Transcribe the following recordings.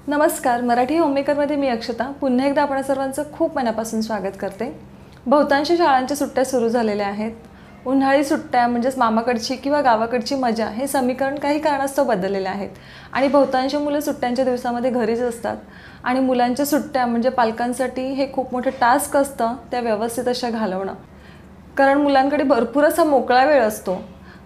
नमस्कार. मराठी होममेकरमध्ये मी अक्षता पुन्हा एकदा आपण सर्वांचं खूप मनापासून स्वागत करते. बहुतांश शाळांच्या सुट्ट्या सुरू झालेल्या आहेत. उन्हाळी सुट्ट्या म्हणजेच मामाकडची किंवा गावाकडची मजा हे समीकरण काही कारणास्तव बदललेले आहेत आणि बहुतांश मुलं सुट्ट्यांच्या दिवसामध्ये घरीच असतात आणि मुलांच्या सुट्ट्या म्हणजे पालकांसाठी हे खूप मोठं टास्क असतं त्या व्यवस्थित अशा घालवणं. कारण मुलांकडे भरपूर असा मोकळा वेळ असतो.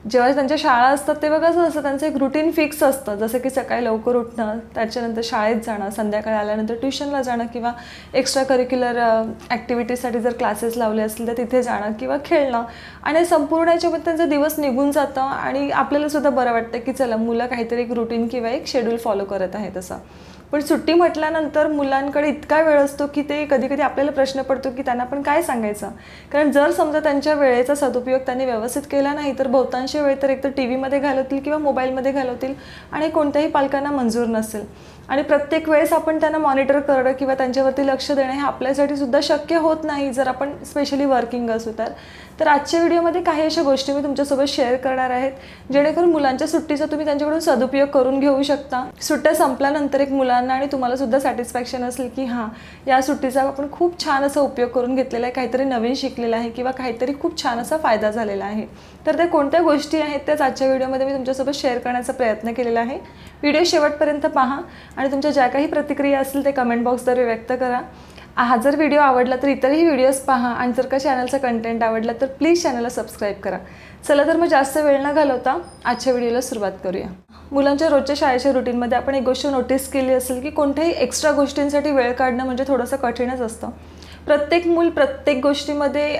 जेव्हा त्यांच्या शाळा असतात तेव्हा कसं असतं, त्यांचं एक रुटीन फिक्स असतं, जसं की सकाळी लवकर उठणं, त्याच्यानंतर शाळेत जाणं, संध्याकाळी आल्यानंतर ट्युशनला जाणं किंवा एक्स्ट्रा करिक्युलर ॲक्टिव्हिटीसाठी जर क्लासेस लावले असतील तर तिथे जाणं किंवा खेळणं आणि संपूर्ण याच्यामध्ये त्यांचा दिवस निघून जातं आणि आपल्यालासुद्धा बरं वाटतं की चला मुलं काहीतरी एक रुटीन किंवा एक शेड्यूल फॉलो करत आहेत असं. पण सुट्टी म्हटल्यानंतर मुलांकडे इतका वेळ असतो की ते कधी कधी आपल्याला प्रश्न पडतो की त्यांना पण काय सांगायचं. कारण जर समजा त्यांच्या वेळेचा सदुपयोग त्यांनी व्यवस्थित केला नाही तर बहुतांश वेळ तर एकतर टी व्हीमध्ये घालवतील किंवा मोबाईलमध्ये घालवतील आणि कोणत्याही पालकांना मंजूर नसेल. आणि प्रत्येक वेळेस आपण त्यांना मॉनिटर करणं किंवा त्यांच्यावरती लक्ष देणं हे आपल्यासाठी सुद्धा शक्य होत नाही जर आपण स्पेशली वर्किंग असू तर आजच्या व्हिडिओमध्ये काही अशा गोष्टी मी तुमच्यासोबत शेअर करणार आहेत जेणेकरून मुलांच्या सुट्टीचा तुम्ही त्यांच्याकडून सदुपयोग करून घेऊ शकता. सुट्ट्या संपल्यानंतर एक मुलांना आणि तुम्हाला सुद्धा सॅटिस्फॅक्शन असेल की हां, या सुट्टीचा आपण खूप छान असा उपयोग करून घेतलेला आहे, काहीतरी नवीन शिकलेलं आहे किंवा काहीतरी खूप छान असा फायदा झालेला आहे. तर त्या कोणत्या गोष्टी आहेत त्याच आजच्या व्हिडिओमध्ये मी तुमच्यासोबत शेअर करण्याचा प्रयत्न केलेला आहे. व्हिडिओ शेवटपर्यंत पहा आणि तुमच्या ज्या काही प्रतिक्रिया असतील ते कमेंट बॉक्सद्वारे व्यक्त करा. हा जर व्हिडिओ आवडला तर इतरही व्हिडिओज पहा आणि जर का चॅनलचा कंटेंट आवडला तर प्लीज चॅनलला सबस्क्राईब करा. चला तर मग जास्त वेळ न घालवता आजच्या व्हिडिओला सुरुवात करूया. मुलांच्या रोजच्या शाळेच्या रुटीनमध्ये आपण एक गोष्ट नोटीस केली असेल की कोणत्याही एक्स्ट्रा गोष्टींसाठी वेळ काढणं म्हणजे थोडंसं कठीणच असतं. प्रत्येक मूल प्रत्येक गोष्टीमध्ये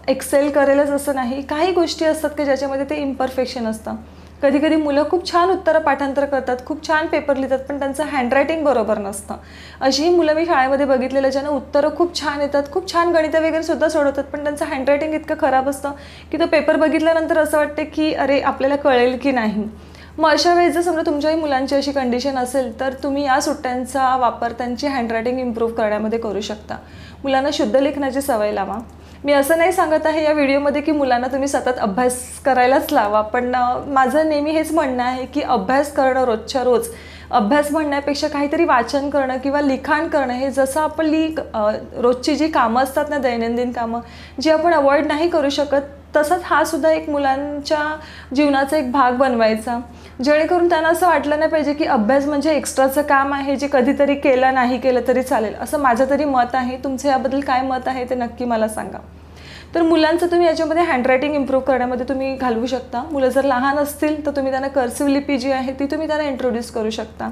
एक्सेल करेलच असं नाही. काही गोष्टी असतात की ज्याच्यामध्ये ते इम्परफेक्शन असतं. कधी कधी मुलं खूप छान उत्तरं पाठांतर करतात, खूप छान पेपर लिहितात, पण त्यांचं हँडरायटिंग बरोबर नसतं. अशीही मुलं मी शाळेमध्ये बघितलेलं ज्यांना उत्तरं खूप छान येतात, खूप छान गणितं वगैरे सुद्धा सोडवतात, पण त्यांचं हँडरायटिंग इतकं खराब असतं की तो पेपर बघितल्यानंतर असं वाटतं की अरे आपल्याला कळेल की नाही. मग अशा वेळेस जर समजा तुमच्याही मुलांची अशी कंडिशन असेल तर तुम्ही या सुट्ट्यांचा वापर त्यांची हँडरायटिंग इम्प्रूव्ह करण्यामध्ये करू शकता. मुलांना शुद्ध लेखनाची सवय लावा. मी असं नाही सांगत आहे या व्हिडिओमध्ये की मुलांना तुम्ही सतत अभ्यास करायलाच लावा, पण माझं नेहमी हेच म्हणणं आहे की अभ्यास करणं रोजच्या रोज, अभ्यास म्हणण्यापेक्षा काहीतरी वाचन करणं किंवा लिखाण करणं हे जसं आपली रोजची जी कामं असतात ना, दैनंदिन कामं जी आपण अवॉइड नाही करू शकत, तसंच हा सुद्धा एक मुलांच्या जीवनाचा एक भाग बनवायचा, जेणेकरून त्यांना असं वाटलं नाही पाहिजे की अभ्यास म्हणजे एक्स्ट्राचं काम आहे जे कधीतरी केलं नाही केलं तरी चालेल. असं माझं तरी मत आहे. तुमचं याबद्दल काय मत आहे ते नक्की मला सांगा. तर मुलांचं तुम्ही याच्यामध्ये हँडरायटिंग इम्प्रूव्ह करण्यामध्ये तुम्ही घालवू शकता. मुलं जर लहान असतील तर तुम्ही त्यांना कर्सिव्ह लिपी जी आहे ती तुम्ही त्यांना इंट्रोड्यूस करू शकता.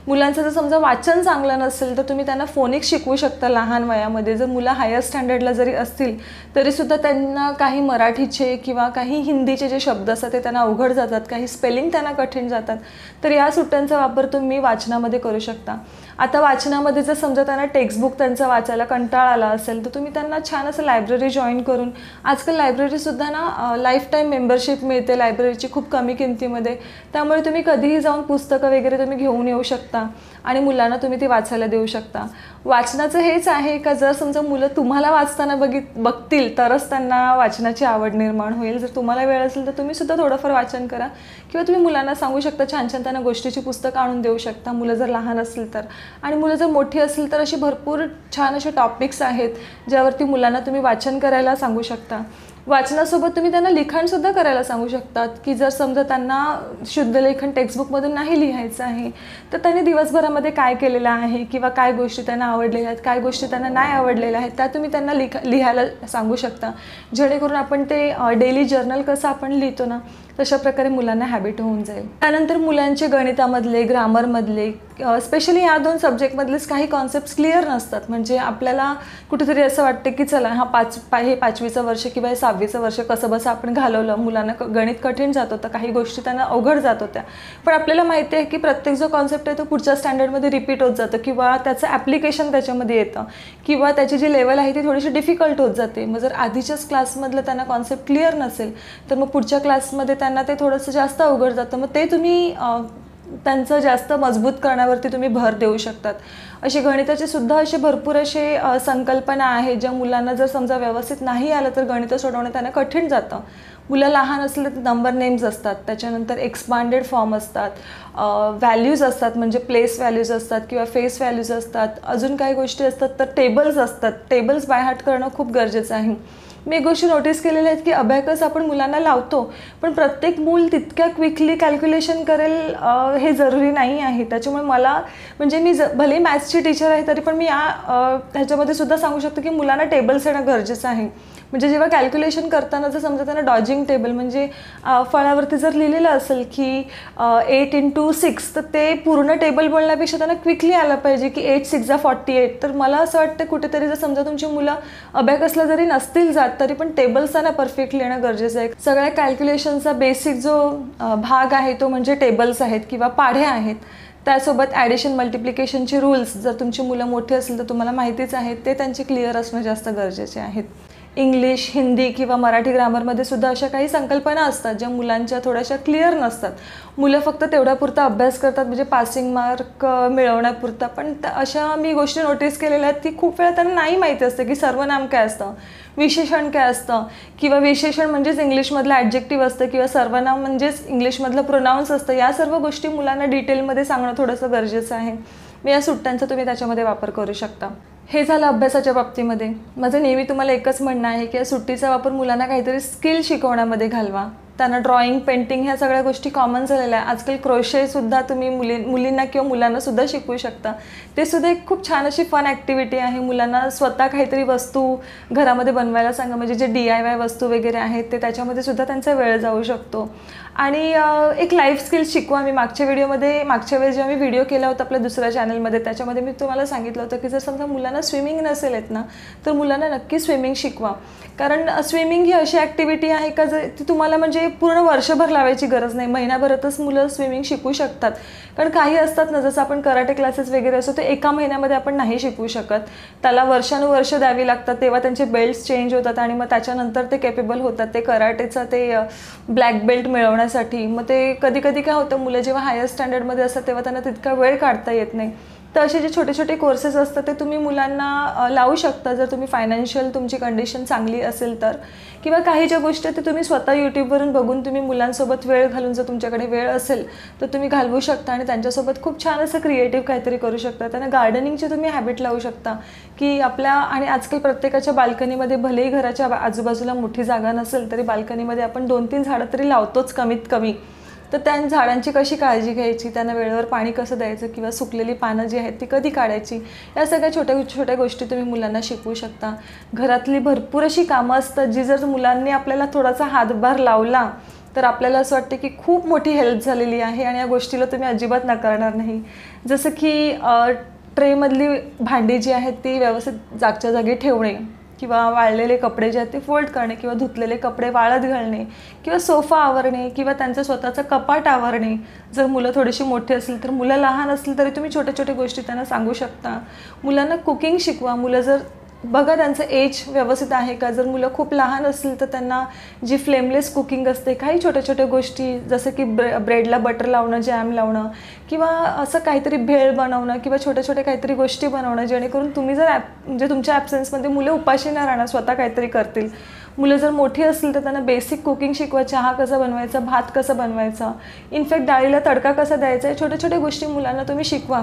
मुलांचं जर समजा वाचन चांगलं नसेल तर तुम्ही त्यांना फोनिक्स शिकवू शकता लहान वयामध्ये. जर मुलं हायर स्टँडर्डला जरी असतील तरीसुद्धा त्यांना काही मराठीचे किंवा काही हिंदीचे जे शब्द असतात ते त्यांना अवघड जातात, काही स्पेलिंग त्यांना कठीण जातात, तर या सुट्ट्यांचा वापर तुम्ही वाचनामध्ये करू शकता. आता वाचनामध्ये जर समजा त्यांना टेक्स्टबुक त्यांचा वाचायला कंटाळा आला असेल तर तुम्ही त्यांना छान असं लायब्ररी जॉईन करून, आजकाल लायब्ररीसुद्धा ना लाईफ टाईम मेंबरशिप मिळते लायब्ररीची खूप कमी किमतीमध्ये, त्यामुळे तुम्ही कधीही जाऊन पुस्तकं वगैरे तुम्ही घेऊन येऊ शकता आणि मुलांना तुम्ही ती वाचायला देऊ शकता. वाचनाचं हेच आहे का जर समजा मुलं तुम्हाला वाचताना बघतील तरच त्यांना वाचनाची आवड निर्माण होईल. जर तुम्हाला वेळ असेल तर तुम्ही सुद्धा थोडंफार वाचन करा किंवा तुम्ही मुलांना सांगू शकता, छान छान त्यांना गोष्टीची पुस्तकं आणून देऊ शकता मुलं जर लहान असतील तर. आणि मुलं जर मोठी असतील तर अशी भरपूर छान असे टॉपिक्स आहेत ज्यावरती मुलांना तुम्ही वाचन करायला सांगू शकता. वाचनासोबत तुम्ही त्यांना लिखाणसुद्धा करायला सांगू शकतात की जर समजा त्यांना शुद्ध लेखन टेक्स्टबुकमधून नाही लिहायचं आहे तर त्यांनी दिवसभरामध्ये काय केलेलं आहे किंवा काय गोष्टी त्यांना आवडलेल्या आहेत, काय गोष्टी त्यांना नाही आवडलेल्या आहेत त्या तुम्ही त्यांना लिहायला सांगू शकता, जेणेकरून आपण ते डेली जर्नल कसं आपण लिहितो ना तशा प्रकारे मुलांना हॅबिट होऊन जाईल. त्यानंतर मुलांचे गणितामधले, ग्रामरमधले, स्पेशली या दोन सब्जेक्टमधलेच काही कॉन्सेप्ट्स क्लिअर नसतात. म्हणजे आपल्याला कुठेतरी असं वाटतं की चला हे 5वीचं वर्ष किंवा हे 6वीचं वर्ष कसं बसं आपण घालवलं, मुलांना गणित कठीण जात होतं, काही गोष्टी त्यांना अवघड जात होत्या, पण आपल्याला माहिती आहे की प्रत्येक जो कॉन्सेप्ट आहे तो पुढच्या स्टँडर्डमध्ये रिपीट होत जातं किंवा त्याचं ॲप्लिकेशन त्याच्यामध्ये येतं किंवा त्याची जी लेवल आहे ती थोडीशी डिफिकल्ट होत जाते. मग जर आधीच्याच क्लासमधलं त्यांना कॉन्सेप्ट क्लिअर नसेल तर मग पुढच्या क्लासमध्ये त्यांना ते थोडंसं जास्त अवघड जातं. मग ते तुम्ही त्यांचं जास्त मजबूत करण्यावरती तुम्ही भर देऊ शकतात. असे गणिताचे सुद्धा असे भरपूर असे संकल्पना आहेत ज्या मुलांना जर समजा व्यवस्थित नाही आलं तर गणितं सोडवणं त्यांना कठीण जातं. मुलं लहान असले तर नंबर नेम्स असतात, त्याच्यानंतर एक्सपांडेड फॉर्म असतात, व्हॅल्यूज असतात म्हणजे प्लेस व्हॅल्यूज असतात किंवा फेस व्हॅल्यूज असतात, अजून काही गोष्टी असतात तर टेबल्स असतात. टेबल्स बाय हार्ट करणं खूप गरजेचं आहे. मी एक गोष्टी नोटीस केलेल्या आहेत की अबॅकस आपण मुलांना लावतो, पण प्रत्येक मूल तितक्या क्विकली कॅल्क्युलेशन करेल हे जरुरी नाही आहे. त्याच्यामुळे मला म्हणजे मी भले मॅथ्सची टीचर आहे तरी पण मी ह्याच्यामध्ये सुद्धा सांगू शकते की मुलांना टेबल्स येणं गरजेचं आहे. म्हणजे जेव्हा कॅल्क्युलेशन करताना जर समजा त्यांना डॉजिंग टेबल म्हणजे फळावरती जर लिहिलेलं असेल की 8 × 6 तर ते पूर्ण टेबल बोलण्यापेक्षा त्यांना क्विकली आलं पाहिजे की 8 × 6 = 48. तर मला असं वाटतं कुठेतरी जर समजा तुमची मुलं अबॅकसला जरी नसतील जात तरी पण टेबल्स त्यांना परफेक्टली येणं गरजेचं आहे. सगळ्या कॅल्क्युलेशनचा बेसिक जो भाग आहे तो म्हणजे टेबल्स आहेत किंवा पाढे आहेत. त्यासोबत ॲडिशन मल्टिप्लिकेशनचे रूल्स जर तुमची मुलं मोठी असेल तर तुम्हाला माहितीच आहेत, ते त्यांचे क्लिअर असणं जास्त गरजेचे आहेत. इंग्लिश, हिंदी किंवा मराठी ग्रामरमध्ये सुद्धा अशा काही संकल्पना असतात ज्या मुलांच्या थोड्याशा क्लिअर नसतात. मुलं फक्त तेवढ्यापुरता अभ्यास करतात म्हणजे पासिंग मार्क मिळवण्यापुरता. पण अशा मी गोष्टी नोटीस केलेल्या आहेत की खूप वेळा त्यांना नाही माहिती असतं की सर्वनाम काय असतं, विशेषण काय असतं, किंवा विशेषण म्हणजेच इंग्लिशमधलं ॲडजेक्टिव्ह असतं किंवा सर्वनाम म्हणजेच इंग्लिशमधलं प्रोनाऊन्स असतं. या सर्व गोष्टी मुलांना डिटेलमध्ये सांगणं थोडंसं गरजेचं आहे. मी या सुट्ट्यांचा तुम्ही त्याच्यामध्ये वापर करू शकता. हे झालं अभ्यासाच्या बाबतीमध्ये. माझं नेहमी तुम्हाला एकच म्हणणं आहे की या सुट्टीचा वापर मुलांना काहीतरी स्किल शिकवण्यामध्ये घालवा. त्यांना ड्रॉइंग, पेंटिंग ह्या सगळ्या गोष्टी कॉमन झालेल्या आहे. आजकाल क्रोशेसुद्धा तुम्ही मुलींना किंवा मुलांनासुद्धा शिकवू शकता. ते सुद्धा एक खूप छान अशी फन ॲक्टिव्हिटी आहे. मुलांना स्वतः काहीतरी वस्तू घरामध्ये बनवायला सांगा, म्हणजे जे DIY वस्तू वगैरे आहेत ते त्याच्यामध्ये सुद्धा त्यांचा वेळ जाऊ शकतो. आणि एक लाईफ स्किल्स शिकवा. मी मागच्या वेळेस जेव्हा मी व्हिडिओ केला होता आपल्या दुसऱ्या चॅनलमध्ये त्याच्यामध्ये मी तुम्हाला सांगितलं होतं की जर समजा मुलांना स्विमिंग नसेल येत ना तर मुलांना नक्की स्विमिंग शिकवा. कारण स्विमिंग ही अशी ॲक्टिव्हिटी आहे का ती तुम्हाला म्हणजे पूर्ण वर्षभर लावायची गरज नाही, महिनाभरातच मुलं स्विमिंग शिकू शकतात. कारण काही असतात ना, जसं आपण कराटे क्लासेस वगैरे असतो ते एका महिन्यामध्ये आपण नाही शिकवू शकत, त्याला वर्षानुवर्ष द्यावी लागतात, तेव्हा त्यांचे बेल्ट्स चेंज होतात आणि मग त्याच्यानंतर ते केपेबल होतात ते कराटेचा ते ब्लॅक बेल्ट मिळवण्यासाठी. मग ते कधी कधी काय होतं, मुलं जेव्हा हायर स्टँडर्डमध्ये असतात तेव्हा त्यांना तितका वेळ काढता येत नाही. तर असे जे छोटे छोटे कोर्सेस असतात ते तुम्ही मुलांना लावू शकता जर तुम्ही फायनान्शियल तुमची कंडिशन चांगली असेल तर. किंवा काही ज्या गोष्टी ते तुम्ही स्वतः यूट्यूबवरून बघून तुम्ही मुलांसोबत वेळ घालून जर तुमच्याकडे वेळ असेल तर तुम्ही घालवू शकता आणि त्यांच्यासोबत खूप छान असं क्रिएटिव्ह काहीतरी करू शकता. त्यांना गार्डनिंगची तुम्ही हॅबिट लावू शकता की आणि आजकाल प्रत्येकाच्या बाल्कनीमध्ये भलेही घराच्या आजूबाजूला मोठी जागा नसेल तरी बाल्कनीमध्ये आपण 2-3 झाडं तरी लावतोच कमीत कमी. तर त्या झाडांची कशी काळजी घ्यायची, त्यांना वेळेवर पाणी कसं द्यायचं किंवा सुकलेली पानं जी आहेत ती कधी काढायची, या सगळ्या छोट्या छोट्या गोष्टी तुम्ही मुलांना शिकवू शकता. घरातली भरपूर अशी कामं असतात जी जर मुलांनी आपल्याला थोडासा हातभार लावला तर आपल्याला असं वाटतं की खूप मोठी हेल्प झालेली आहे आणि या गोष्टीला तुम्ही अजिबात नाकारणार नाही. जसं की ट्रेमधली भांडी जी आहेत ती व्यवस्थित जागच्या जागी ठेवणे किंवा वाळलेले कपडे जे आहेत ते फोल्ड करणे किंवा धुतलेले कपडे वाळत घालणे किंवा सोफा आवरणे किंवा त्यांचं स्वतःचं कपाट आवरणे. जर मुलं थोडीशी मोठी असतील तर, मुलं लहान असतील तरी तुम्ही छोट्या छोट्या गोष्टी त्यांना सांगू शकता. मुलांना कुकिंग शिकवा. मुलं जर बघा त्यांचं एज व्यवस्थित आहे का. जर मुलं खूप लहान असतील तर त्यांना जी फ्लेमलेस कुकिंग असते, काही छोट्या छोट्या गोष्टी जसं की ब्रेडला बटर लावणं, जॅम लावणं किंवा असं काहीतरी भेळ बनवणं किंवा छोट्या छोट्या काहीतरी गोष्टी बनवणं, जेणेकरून तुम्ही जर म्हणजे तुमच्या ॲब्सेन्समध्ये मुलं उपाशी न राहणार, स्वतः काहीतरी करतील. मुलं जर मोठी असतील तर त्यांना बेसिक कुकिंग शिकवा. चहा कसा बनवायचा, भात कसं बनवायचा, इनफॅक्ट डाळीला तडका कसा द्यायचा, या छोट्या छोट्या गोष्टी मुलांना तुम्ही शिकवा.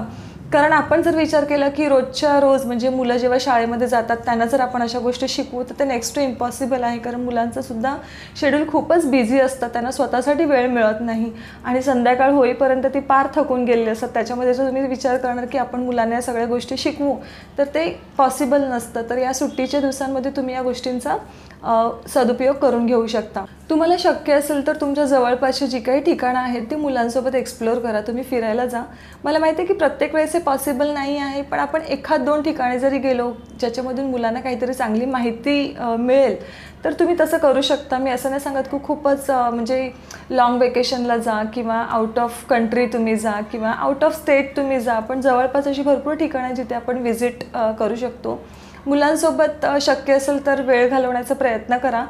कारण आपण जर विचार केला की रोजच्या रोज म्हणजे मुलं जेव्हा शाळेमध्ये जातात त्यांना जर आपण अशा गोष्टी शिकवू तर ते नेक्स्ट टू इम्पॉसिबल आहे. कारण मुलांचं सुद्धा शेड्यूल खूपच बिझी असतं, त्यांना स्वतःसाठी वेळ मिळत नाही आणि संध्याकाळ होईपर्यंत ती पार थकून गेलेली असतात. त्याच्यामध्ये जर तुम्ही विचार करणार की आपण मुलांना या सगळ्या गोष्टी शिकवू तर ते पॉसिबल नसतं. तर या सुट्टीच्या दिवसांमध्ये तुम्ही या गोष्टींचा सदुपयोग करून घेऊ शकता. तुम्हाला शक्य असेल तर तुमच्या जवळपासची जी काही ठिकाणं आहेत ती मुलांसोबत एक्सप्लोअर करा. तुम्ही फिरायला जा. मला माहिती आहे की प्रत्येक वेळेस हे पॉसिबल नाही आहे, पण आपण 1-2 ठिकाणी जरी गेलो ज्याच्यामधून मुलांना काहीतरी चांगली माहिती मिळेल तर तुम्ही तसं करू शकता. मी असं नाही सांगत की खूपच म्हणजे लॉंग वेकेशनला जा किंवा आउट ऑफ कंट्री तुम्ही जा किंवा आउट ऑफ स्टेट तुम्ही जा, पण जवळपास अशी भरपूर ठिकाणं जिथे आपण व्हिजिट करू शकतो. मुलांसोबत शक्य असेल तर वेळ घालवण्याचा प्रयत्न करा,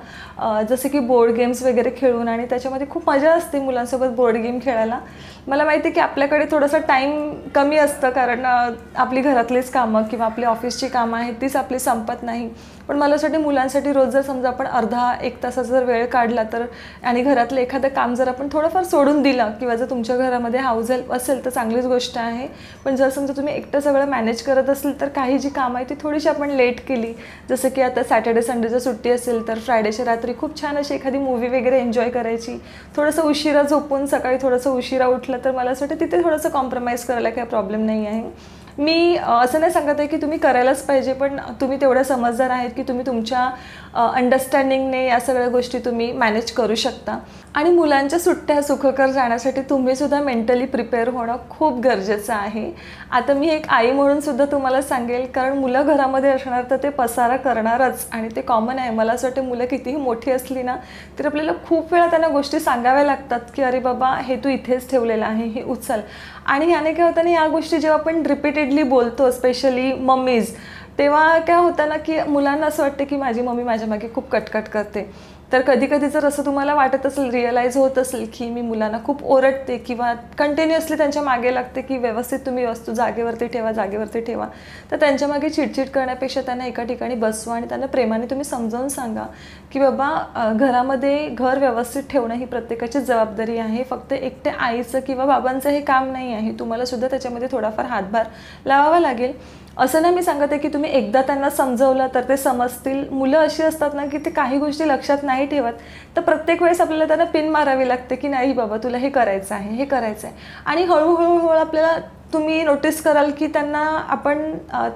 जसे की बोर्ड गेम्स वगैरे खेळून, आणि त्याच्यामध्ये खूप मजा असते मुलांसोबत बोर्ड गेम खेळायला. मला माहिती आहे की आपल्याकडे थोडंसं टाईम कमी असतं, कारण आपली घरातलीच कामं किंवा आपली ऑफिसची कामं आहेत तीच आपली संपत नाही. पण मला असं वाटतं मुलांसाठी रोज जर समजा आपण अर्धा एक तासाचा जर वेळ काढला तर, आणि घरातलं एखादं काम जर आपण थोडंफार सोडून दिलं, किंवा जर तुमच्या घरामध्ये हाऊस हेल्प असेल तर चांगलीच गोष्ट आहे. पण जर समजा तुम्ही एकटं सगळं मॅनेज करत असेल तर काही जी कामं आहे ती थोडीशी आपण लेट केली, जसं की आता सॅटर्डे संडे जर सुट्टी असेल तर फ्रायडेच्या रात्री खूप छान अशी एखादी मूवी वगैरे एन्जॉय करायची. थोडंसं उशिरा झोपून सकाळी थोडंसं उशिरा उठलं तर मला असं वाटतं तिथे थोडंसं कॉम्प्रोमाइज करायला काही प्रॉब्लेम नाही आहे. मी असं नाही सांगत आहे की तुम्ही करायलाच पाहिजे, पण तुम्ही तेवढ्या समजदार आहेत की तुम्ही तुमच्या अंडरस्टँडिंगने या सगळ्या गोष्टी तुम्ही मॅनेज करू शकता. आणि मुलांच्या सुट्ट्या सुखकर जाण्यासाठी तुम्हीसुद्धा मेंटली प्रिपेअर होणं खूप गरजेचं आहे. आता मी एक आई म्हणून सुद्धा तुम्हाला सांगेल, कारण मुलं घरामध्ये असणार तर ते पसारा करणारच, आणि ते कॉमन आहे. मला असं वाटतं मुलं कितीही मोठी असली ना तर आपल्याला खूप वेळा त्यांना गोष्टी सांगाव्या लागतात की अरे बाबा हे तू इथेच ठेवलेलं आहे, हे उचल. आणि याने काय होतं ना, या गोष्टी जेव्हा आपण रिपीटेडली बोलतो, स्पेशली मम्मीज, तेव्हा काय होतं ना की मुलांना असं वाटतं की माझी मम्मी माझ्या मागे खूप कटकट करते. तर कधी कधी जर असं तुम्हाला वाटत असेल, रिअलाईज होत असेल की मी मुलांना खूप ओरडते किंवा कंटिन्युअसली त्यांच्या मागे लागते की व्यवस्थित तुम्ही वस्तू जागेवरती ठेवा, तर त्यांच्या मागे चिडचिड करण्यापेक्षा त्यांना एका ठिकाणी बसवा आणि त्यांना प्रेमाने तुम्ही समजावून सांगा की बाबा घरामध्ये घर व्यवस्थित ठेवणं ही प्रत्येकाची जबाबदारी आहे. फक्त एकट्या आईचं किंवा बाबांचं हे काम नाही आहे, तुम्हाला सुद्धा त्याच्यामध्ये थोडाफार हातभार लावावा लागेल. असं नाही मी सांगत आहे की तुम्ही एकदा त्यांना समजवलं तर ते समजतील. मुलं अशी असतात ना की ते काही गोष्टी लक्षात नाही ठेवत, तर प्रत्येक वेळेस आपल्याला त्यांना पिन मारावी लागते की नाही बाबा तुला हे करायचं आहे, हे करायचं आहे. आणि हळूहळू आपल्याला तुम्ही नोटीस कराल की त्यांना आपण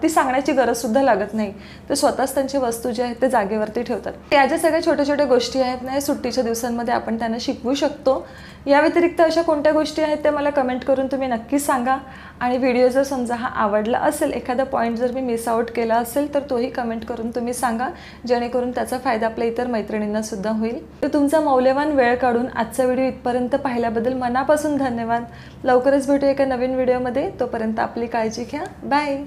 ती सांगण्याची गरजसुद्धा लागत नाही, ते स्वतःच त्यांची वस्तू जी आहेत ते जागेवरती ठेवतात. या ज्या सगळ्या छोट्या छोट्या गोष्टी आहेत ना, सुट्टीच्या दिवसांमध्ये आपण त्यांना शिकवू शकतो. या व्यतिरिक्त अशा कोणत्या गोष्टी आहेत त्या मला कमेंट करून तुम्ही नक्कीच सांगा. आणि व्हिडिओ जर समजा हा आवडला असेल, एखादा पॉईंट जर मी मिस आउट केला असेल तर तोही कमेंट करून तुम्ही सांगा, जेणेकरून त्याचा फायदा आपल्या इतर मैत्रिणींनासुद्धा होईल. तर तुमचा मौल्यवान वेळ काढून आजचा व्हिडिओ इथपर्यंत पाहिल्याबद्दल मनापासून धन्यवाद. लवकरच भेटू एका नवीन व्हिडिओमध्ये. तोपर्यंत आपली काळजी घ्या. बाय.